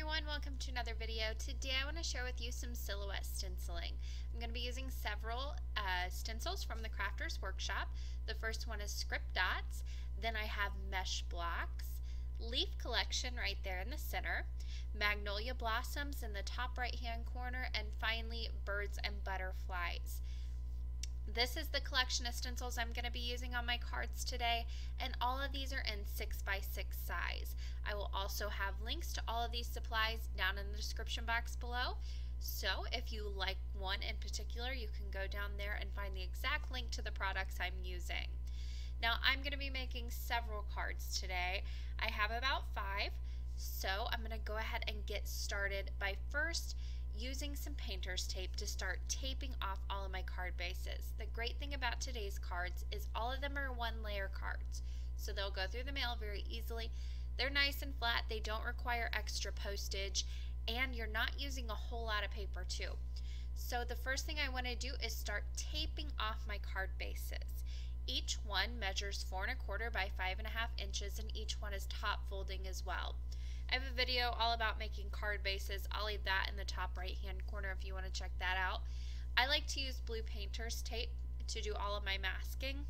everyone, welcome to another video. Today I want to share with you some silhouette stenciling. I'm going to be using several stencils from the Crafters Workshop. The first one is script dots, then I have mesh blocks, leaf collection right there in the center, magnolia blossoms in the top right hand corner, and finally birds and butterflies. This is the collection of stencils I'm going to be using on my cards today, and all of these are in 6x6 size. I will also have links to all of these supplies down in the description box below. So if you like one in particular, you can go down there and find the exact link to the products I'm using. Now I'm going to be making several cards today. I have about 5, so I'm going to go ahead and get started by first using some painter's tape to start taping off all of my card bases. The great thing about today's cards is all of them are 1-layer cards, so they'll go through the mail very easily. They're nice and flat, they don't require extra postage, and you're not using a whole lot of paper too. So the first thing I want to do is start taping off my card bases. Each one measures 4 1/4 by 5 1/2 inches, and each one is top folding as well. I have a video all about making card bases. I'll leave that in the top right hand corner if you want to check that out. I like to use blue painter's tape to do all of my masking.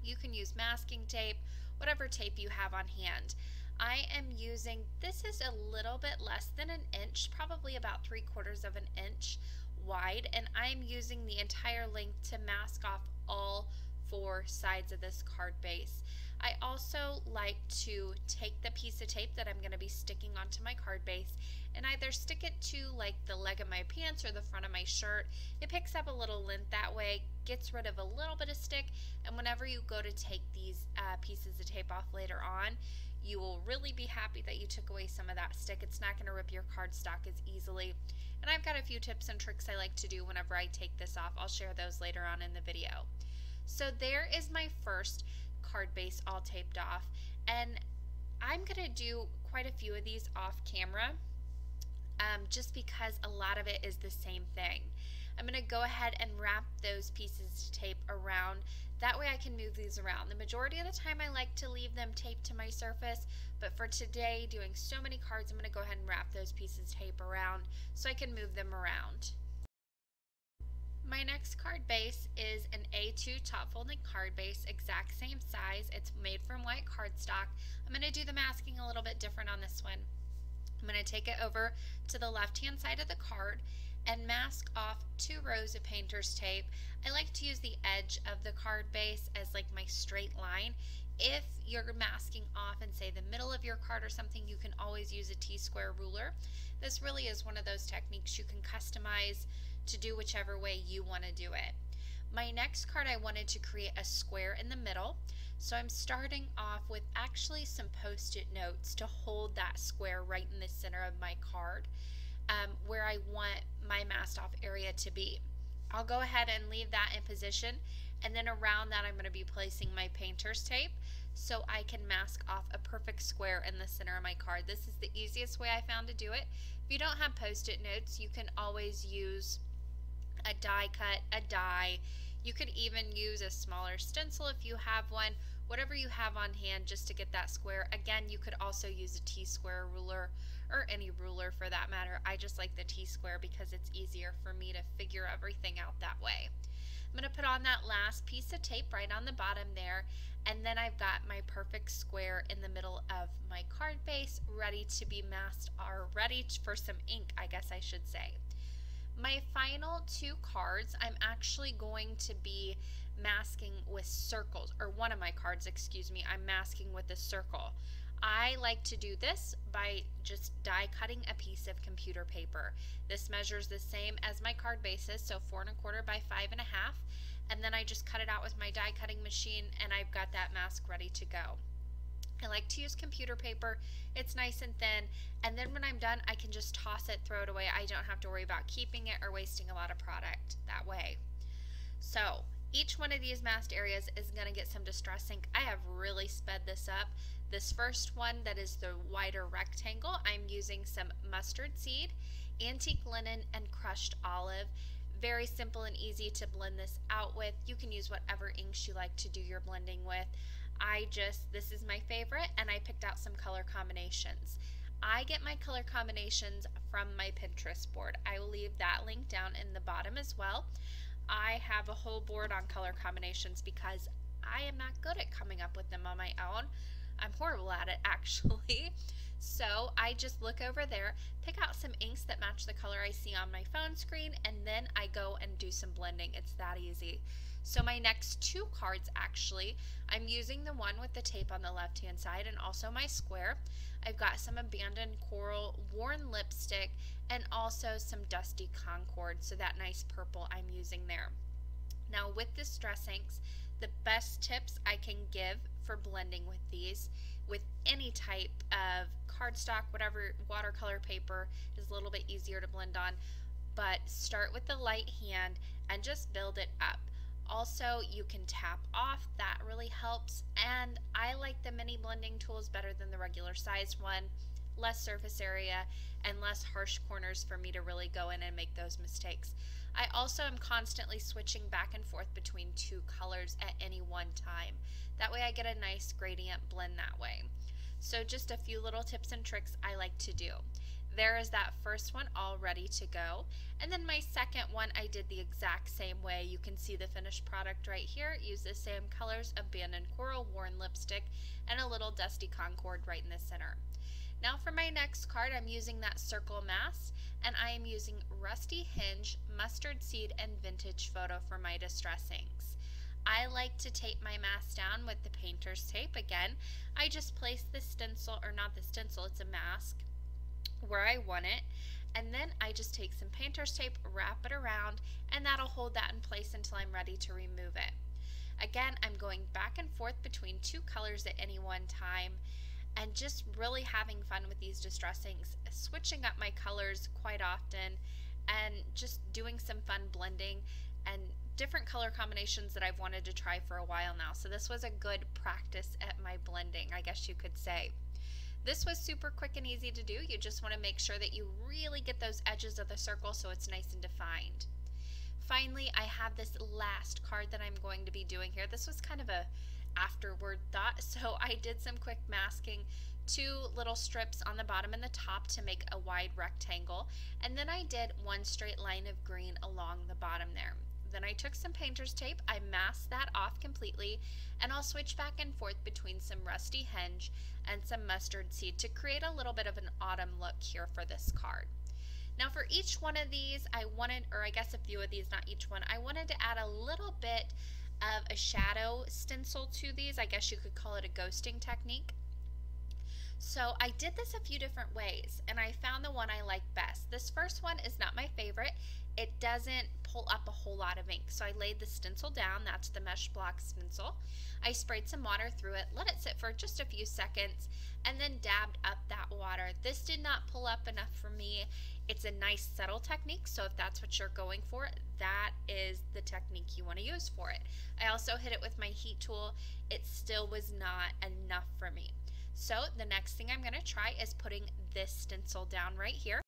You can use masking tape, whatever tape you have on hand. I am using, this is a little bit less than an inch, probably about 3/4 of an inch wide, and I'm using the entire length to mask off all 4 sides of this card base. I also like to take the piece of tape that I'm going to be sticking onto my card base and either stick it to like the leg of my pants or the front of my shirt. It picks up a little lint that way, gets rid of a little bit of stick, and whenever you go to take these pieces of tape off later on, you will really be happy that you took away some of that stick. It's not going to rip your cardstock as easily. And I've got a few tips and tricks I like to do whenever I take this off. I'll share those later on in the video. So there is my first card base all taped off, and I'm going to do quite a few of these off camera just because a lot of it is the same thing. I'm going to go ahead and wrap those pieces of tape around. That way I can move these around. The majority of the time I like to leave them taped to my surface, but for today, doing so many cards, I'm going to go ahead and wrap those pieces of tape around so I can move them around. My next card base is an A2 top folding card base, exact same size. It's made from white cardstock. I'm going to do the masking a little bit different on this one. I'm going to take it over to the left hand side of the card and mask off 2 rows of painter's tape. I like to use the edge of the card base as like my straight line. If you're masking off in say the middle of your card or something, you can always use a T-square ruler. This really is one of those techniques you can customize to do whichever way you want to do it. My next card, I wanted to create a square in the middle, so I'm starting off with actually some post-it notes to hold that square right in the center of my card where I want my masked off area to be. I'll go ahead and leave that in position, and then around that I'm going to be placing my painter's tape so I can mask off a perfect square in the center of my card. This is the easiest way I found to do it. If you don't have post-it notes, you can always use a die cut, a die. You could even use a smaller stencil if you have one, whatever you have on hand just to get that square. Again, you could also use a T-square ruler or any ruler for that matter. I just like the T-square because it's easier for me to figure everything out that way. I'm going to put on that last piece of tape right on the bottom there, and then I've got my perfect square in the middle of my card base ready to be masked, or ready for some ink, I guess I should say. My final 2 cards, I'm actually going to be masking with circles, or one of my cards, excuse me, I'm masking with a circle. I like to do this by just die cutting a piece of computer paper. This measures the same as my card bases, so 4 1/4 by 5 1/2, and then I just cut it out with my die cutting machine, and I've got that mask ready to go. I like to use computer paper. It's nice and thin, and then when I'm done I can just toss it, throw it away. I don't have to worry about keeping it or wasting a lot of product that way. So each one of these masked areas is going to get some Distress ink. I have really sped this up. This first one that is the wider rectangle, I'm using some mustard seed, antique linen, and crushed olive. Very simple and easy to blend this out with. You can use whatever inks you like to do your blending with. This is my favorite, and I picked out some color combinations. I get my color combinations from my Pinterest board. I will leave that link down in the bottom as well. I have a whole board on color combinations because I am not good at coming up with them on my own. I'm horrible at it, actually. So I just look over there, pick out some inks that match the color I see on my phone screen, and then I go and do some blending. It's that easy. So my next two cards, actually, I'm using the one with the tape on the left hand side and also my square. I've got some abandoned coral, worn lipstick, and also some dusty concord, so that nice purple I'm using there. Now with distress inks, the best tips I can give for blending with these, with any type of cardstock, whatever, watercolor paper is a little bit easier to blend on, but start with the light hand and just build it up. Also, you can tap off, that really helps, and I like the mini blending tools better than the regular sized one. Less surface area and less harsh corners for me to really go in and make those mistakes. I also am constantly switching back and forth between two colors at any one time. That way I get a nice gradient blend that way. So just a few little tips and tricks I like to do. There is that first one all ready to go. And then my second one I did the exact same way. You can see the finished product right here. Use the same colors, abandoned coral, worn lipstick, and a little dusty concord right in the center. Now for my next card, I'm using that circle mask, and I am using Rusty Hinge, Mustard Seed, and Vintage Photo for my distress inks. I like to tape my mask down with the painter's tape. Again, I just place the stencil, or not the stencil, it's a mask, where I want it, and then I just take some painter's tape, wrap it around, and that'll hold that in place until I'm ready to remove it. Again, I'm going back and forth between two colors at any one time, and just really having fun with these distress inks, switching up my colors quite often, and just doing some fun blending and different color combinations that I've wanted to try for a while now. So this was a good practice at my blending, I guess you could say. This was super quick and easy to do. You just want to make sure that you really get those edges of the circle so it's nice and defined. Finally, I have this last card that I'm going to be doing here. This was kind of a afterward thought, so I did some quick masking, two little strips on the bottom and the top to make a wide rectangle, and then I did one straight line of green along the bottom there. Then I took some painter's tape, I masked that off completely, and I'll switch back and forth between some Rusty Hinge and some Mustard Seed to create a little bit of an autumn look here for this card. Now for each one of these, I wanted, or I guess a few of these, not each one, I wanted to add a little bit of a shadow stencil to these. I guess you could call it a ghosting technique. So I did this a few different ways, and I found the one I like best. This first one is not my favorite. It doesn't pull up a whole lot of ink. So I laid the stencil down, that's the mesh block stencil. I sprayed some water through it, let it sit for just a few seconds, and then dabbed up that water. This did not pull up enough for me. It's a nice subtle technique, so if that's what you're going for, that is the technique you want to use for it. I also hit it with my heat tool. It still was not enough for me. So the next thing I'm going to try is putting this stencil down right here.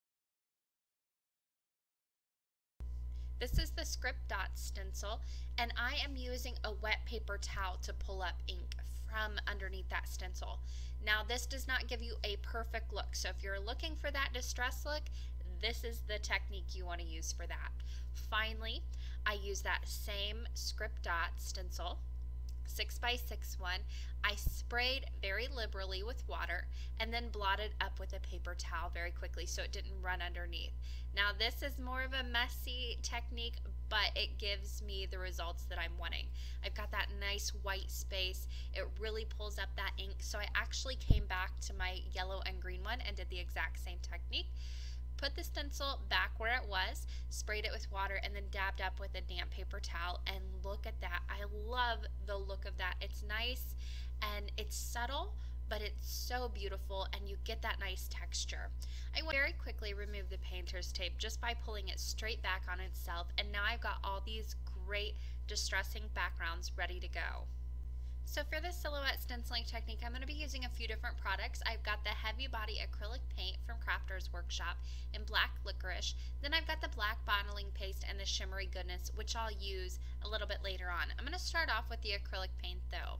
This is the Script Dot stencil, and I am using a wet paper towel to pull up ink from underneath that stencil. Now this does not give you a perfect look, so if you're looking for that distress look, this is the technique you want to use for that. Finally, I use that same Script Dot stencil, 6x6 one. I sprayed very liberally with water and then blotted up with a paper towel very quickly so it didn't run underneath. Now this is more of a messy technique, but it gives me the results that I'm wanting. I've got that nice white space. It really pulls up that ink, so I actually came back to my yellow and green one and did the exact same technique. Put the stencil back where it was, sprayed it with water, and then dabbed up with a damp paper towel, and look at that. I love the look of that. It's nice and it's subtle, but it's so beautiful, and you get that nice texture. I very quickly removed the painter's tape just by pulling it straight back on itself, and now I've got all these great distressing backgrounds ready to go. So for this Silhouette Stenciling Technique, I'm going to be using a few different products. I've got the heavy body acrylic paint from Crafter's Workshop in black licorice. Then I've got the black bottling paste and the shimmery goodness, which I'll use a little bit later on. I'm going to start off with the acrylic paint though.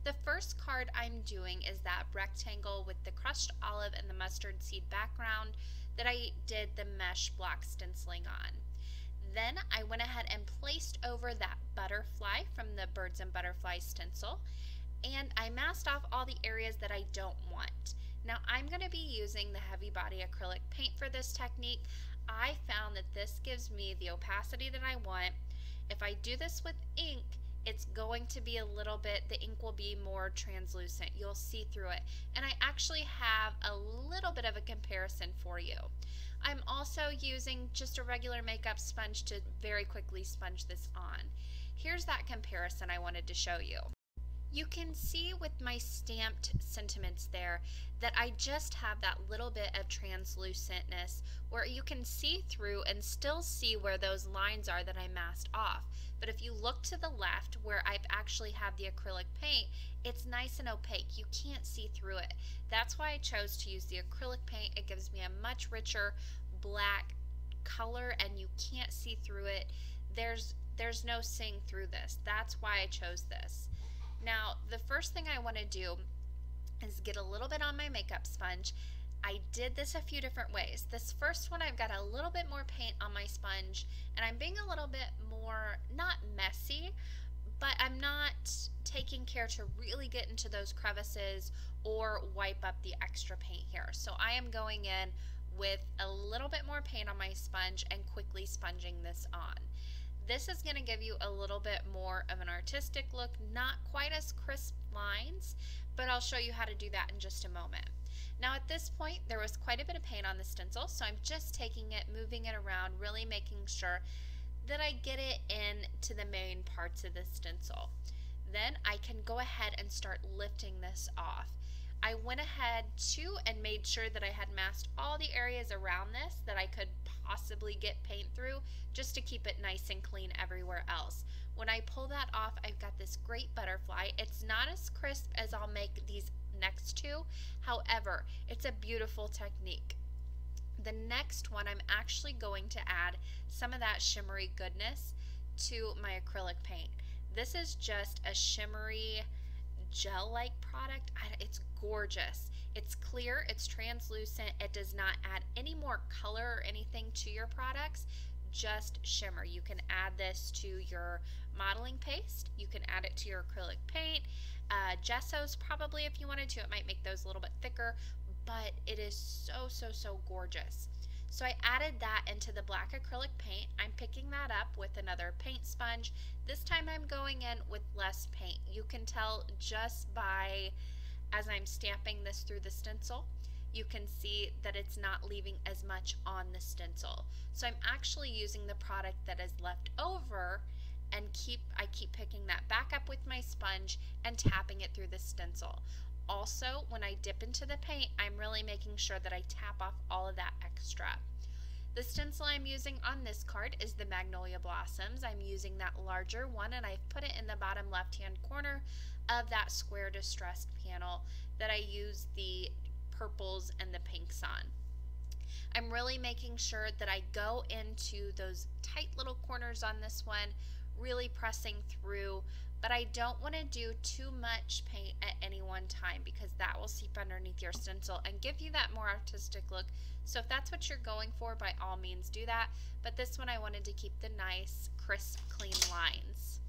The first card I'm doing is that rectangle with the crushed olive and the mustard seed background that I did the mesh block stenciling on. Then I went ahead and placed over that butterfly from the Birds and Butterflies stencil, and I masked off all the areas that I don't want. Now I'm going to be using the heavy body acrylic paint for this technique. I found that this gives me the opacity that I want. If I do this with ink, it's going to be a little bit, the ink will be more translucent. You'll see through it. And I actually have a little bit of a comparison for you. I'm also using just a regular makeup sponge to very quickly sponge this on. Here's that comparison I wanted to show you. You can see with my stamped sentiments there that I just have that little bit of translucentness where you can see through and still see where those lines are that I masked off. But if you look to the left where I've actually have the acrylic paint, it's nice and opaque. You can't see through it. That's why I chose to use the acrylic paint. It gives me a much richer black color and you can't see through it. There's no seeing through this. That's why I chose this. Now, the first thing I want to do is get a little bit on my makeup sponge. I did this a few different ways. This first one, I've got a little bit more paint on my sponge, and I'm being a little bit more, not messy, but I'm not taking care to really get into those crevices or wipe up the extra paint here. So I am going in with a little bit more paint on my sponge and quickly sponging this on. This is going to give you a little bit more of an artistic look, not quite as crisp lines, but I'll show you how to do that in just a moment. Now at this point, there was quite a bit of paint on the stencil, so I'm just taking it, moving it around, really making sure that I get it into the main parts of the stencil. Then I can go ahead and start lifting this off. I went ahead too and made sure that I had masked all the areas around this that I could possibly get paint through, just to keep it nice and clean everywhere else. When I pull that off, I've got this great butterfly. It's not as crisp as I'll make these next two. However, it's a beautiful technique. The next one, I'm actually going to add some of that shimmery goodness to my acrylic paint. This is just a shimmery gel-like product. It's gorgeous. It's clear, it's translucent, it does not add any more color or anything to your products, just shimmer. You can add this to your modeling paste, you can add it to your acrylic paint, gessos probably if you wanted to. It might make those a little bit thicker, but it is so gorgeous. So I added that into the black acrylic paint. I'm picking that up with another paint sponge. This time I'm going in with less paint. You can tell just by, as I'm stamping this through the stencil, you can see that it's not leaving as much on the stencil. So I'm actually using the product that is left over and I keep picking that back up with my sponge and tapping it through the stencil. Also, when I dip into the paint, I'm really making sure that I tap off all of that extra. The stencil I'm using on this card is the Magnolia Blossoms. I'm using that larger one and I've put it in the bottom left-hand corner of that square distressed panel that I use the purples and the pinks on. I'm really making sure that I go into those tight little corners on this one, really pressing through, but I don't want to do too much paint at any one time because that will seep underneath your stencil and give you that more artistic look. So if that's what you're going for, by all means do that, but this one I wanted to keep the nice, crisp, clean lines.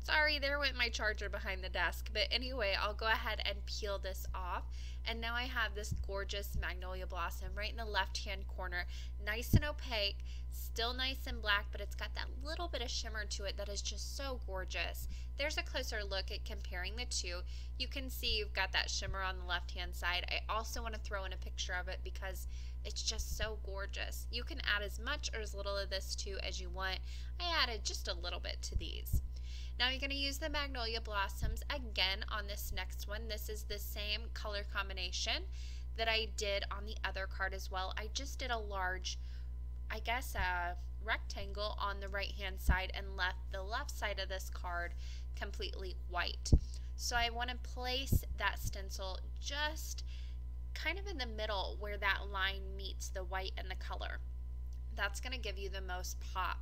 Sorry, there went my charger behind the desk, but anyway, I'll go ahead and peel this off, and now I have this gorgeous Magnolia Blossom right in the left-hand corner, nice and opaque, still nice and black, but it's got that little bit of shimmer to it that is just so gorgeous. There's a closer look at comparing the two. You can see you've got that shimmer on the left-hand side. I also want to throw in a picture of it because it's just so gorgeous. You can add as much or as little of this too as you want. I added just a little bit to these. Now you're going to use the Magnolia Blossoms again on this next one. This is the same color combination that I did on the other card as well. I just did a large, I guess a rectangle on the right hand side and left the left side of this card completely white. So I want to place that stencil just kind of in the middle where that line meets the white and the color. That's going to give you the most pop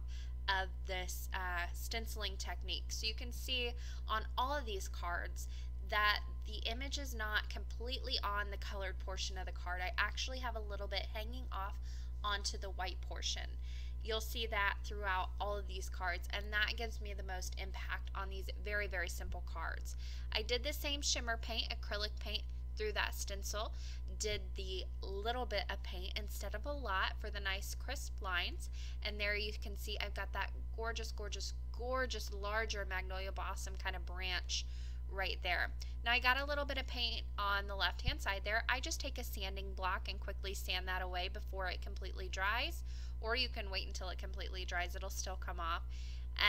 of this stenciling technique. So you can see on all of these cards that the image is not completely on the colored portion of the card. I actually have a little bit hanging off onto the white portion. You'll see that throughout all of these cards, and that gives me the most impact on these very, very simple cards. I did the same shimmer paint, acrylic paint, through that stencil, did the little bit of paint instead of a lot for the nice crisp lines, and there you can see I've got that gorgeous, gorgeous, gorgeous larger magnolia blossom kind of branch right there. Now I got a little bit of paint on the left hand side there. I just take a sanding block and quickly sand that away before it completely dries, or you can wait until it completely dries, it'll still come off.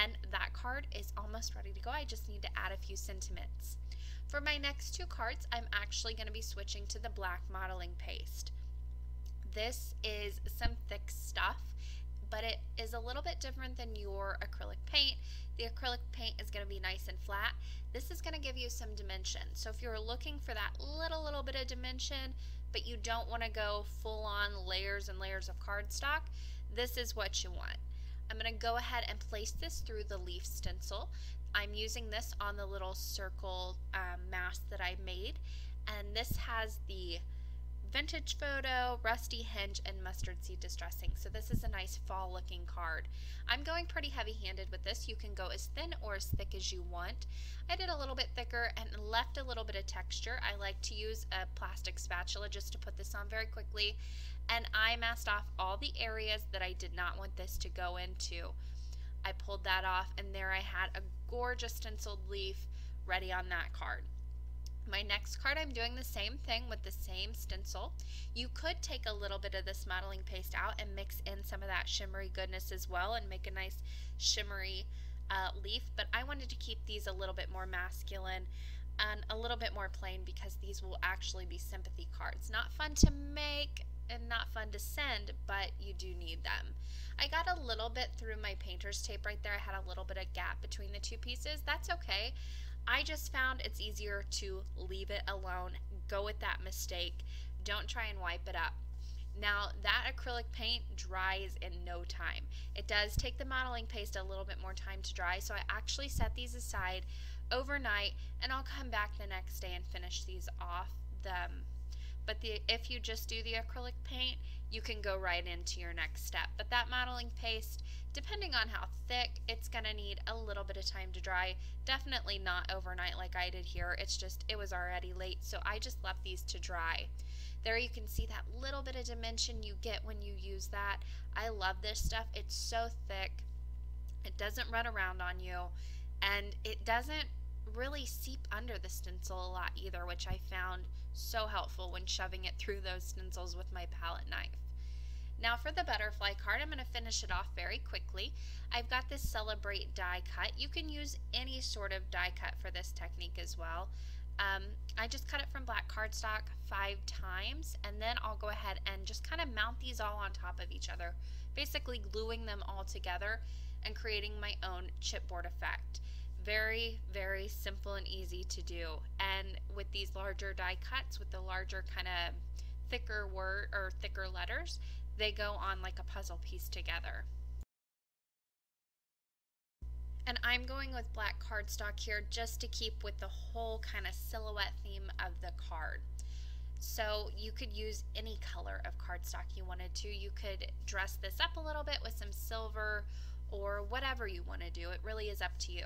And that card is almost ready to go. I just need to add a few sentiments. For my next two cards, I'm actually going to be switching to the black modeling paste. This is some thick stuff, but it is a little bit different than your acrylic paint. The acrylic paint is going to be nice and flat. This is going to give you some dimension. So if you're looking for that little bit of dimension, but you don't want to go full on layers and layers of cardstock, this is what you want. I'm going to go ahead and place this through the leaf stencil. I'm using this on the little circle mask that I made, and this has the vintage photo, rusty hinge, and mustard seed distressing. So this is a nice fall looking card. I'm going pretty heavy handed with this. You can go as thin or as thick as you want. I did a little bit thicker and left a little bit of texture. I like to use a plastic spatula just to put this on very quickly, and I masked off all the areas that I did not want this to go into. I pulled that off, and there I had a gorgeous stenciled leaf ready on that card. My next card, I'm doing the same thing with the same stencil. You could take a little bit of this modeling paste out and mix in some of that shimmery goodness as well and make a nice shimmery leaf, but I wanted to keep these a little bit more masculine and a little bit more plain because these will actually be sympathy cards. Not fun to make and not fun to send, but you do need them. I got a little bit through my painter's tape right there. I had a little bit of gap between the two pieces. That's okay. I just found it's easier to leave it alone. Go with that mistake. Don't try and wipe it up. Now that acrylic paint dries in no time. It does take the modeling paste a little bit more time to dry, so I actually set these aside overnight, and I'll come back the next day and finish these off. But if you just do the acrylic paint, you can go right into your next step. But that modeling paste, depending on how thick, it's going to need a little bit of time to dry. Definitely not overnight like I did here. It's just, it was already late, so I just left these to dry. There you can see that little bit of dimension you get when you use that. I love this stuff. It's so thick. It doesn't run around on you, and it doesn't really seep under the stencil a lot either, which I found so helpful when shoving it through those stencils with my palette knife. Now for the butterfly card, I'm going to finish it off very quickly. I've got this Celebrate die cut. You can use any sort of die cut for this technique as well. I just cut it from black cardstock 5 times, and then I'll go ahead and just kind of mount these all on top of each other, basically gluing them all together and creating my own chipboard effect. Very, very simple and easy to do. And with these larger die cuts, with the larger kind of thicker word or thicker letters, they go on like a puzzle piece together. And I'm going with black cardstock here just to keep with the whole kind of silhouette theme of the card. So you could use any color of cardstock you wanted to. You could dress this up a little bit with some silver or whatever you want to do. It really is up to you.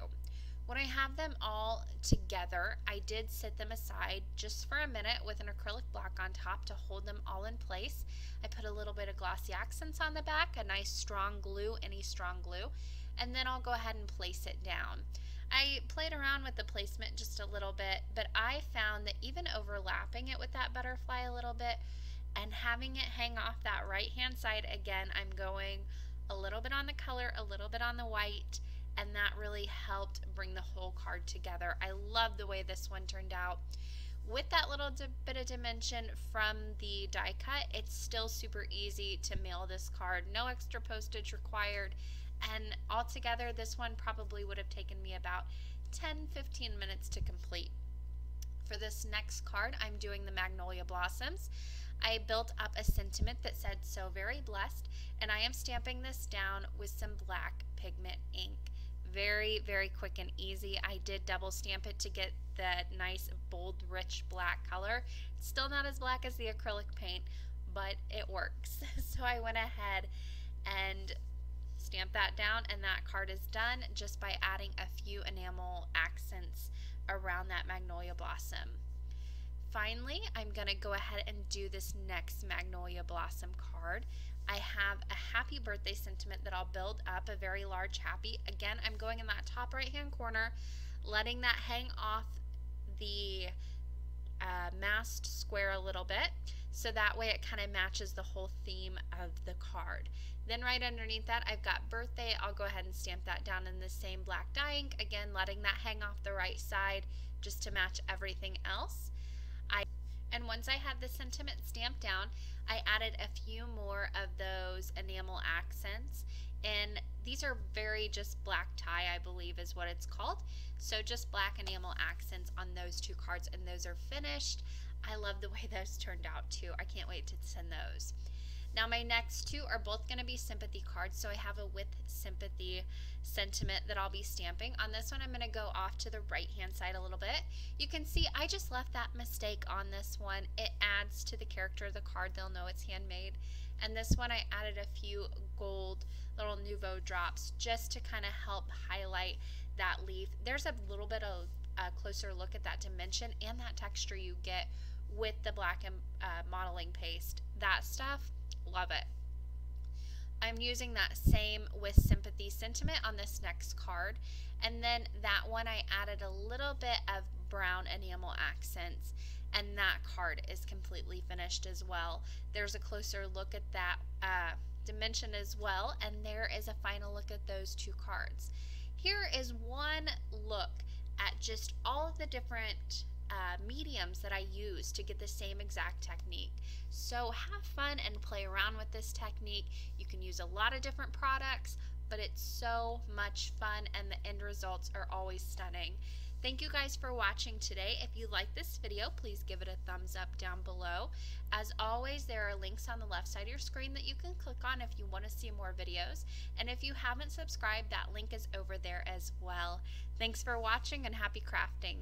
When I have them all together, I did sit them aside just for a minute with an acrylic block on top to hold them all in place. I put a little bit of glossy accents on the back, a nice strong glue, any strong glue, and then I'll go ahead and place it down. I played around with the placement just a little bit, but I found that even overlapping it with that butterfly a little bit and having it hang off that right hand side, again, I'm going a little bit on the color, a little bit on the white, and that really helped bring the whole card together. I love the way this one turned out. With that little bit of dimension from the die cut, it's still super easy to mail this card. No extra postage required, and altogether this one probably would have taken me about 10-15 minutes to complete. For this next card, I'm doing the Magnolia Blossoms. I built up a sentiment that said "So very blessed," and I am stamping this down with some black pigment ink. Very, very quick and easy. I did double stamp it to get the nice, bold, rich black color. It's still not as black as the acrylic paint, but it works. So I went ahead and stamped that down, and that card is done just by adding a few enamel accents around that magnolia blossom. Finally, I'm going to go ahead and do this next magnolia blossom card. I have a happy birthday sentiment that I'll build up, a very large happy. Again, I'm going in that top right hand corner, letting that hang off the masked square a little bit, so that way it kind of matches the whole theme of the card. Then right underneath that, I've got birthday. I'll go ahead and stamp that down in the same black dye ink, again letting that hang off the right side just to match everything else. And once I had the sentiment stamped down, I added a few more of those enamel accents, and these are very just black tie, I believe is what it's called. So just black enamel accents on those two cards, and those are finished. I love the way those turned out too. I can't wait to send those. Now my next two are both going to be sympathy cards, so I have a with sympathy sentiment that I'll be stamping. On this one I'm going to go off to the right hand side a little bit. You can see I just left that mistake on this one. It adds to the character of the card. They'll know it's handmade. And this one I added a few gold little Nouveau drops just to kind of help highlight that leaf. There's a little bit of a closer look at that dimension and that texture you get with the black and modeling paste. That stuff, love it. I'm using that same with sympathy sentiment on this next card, and then that one I added a little bit of brown enamel accents, and that card is completely finished as well. There's a closer look at that dimension as well, and there is a final look at those two cards. Here is one look at just all of the different mediums that I use to get the same exact technique. So have fun and play around with this technique. You can use a lot of different products, but it's so much fun and the end results are always stunning. Thank you guys for watching today. If you like this video, please give it a thumbs up down below. As always, there are links on the left side of your screen that you can click on if you want to see more videos. And if you haven't subscribed, that link is over there as well. Thanks for watching and happy crafting.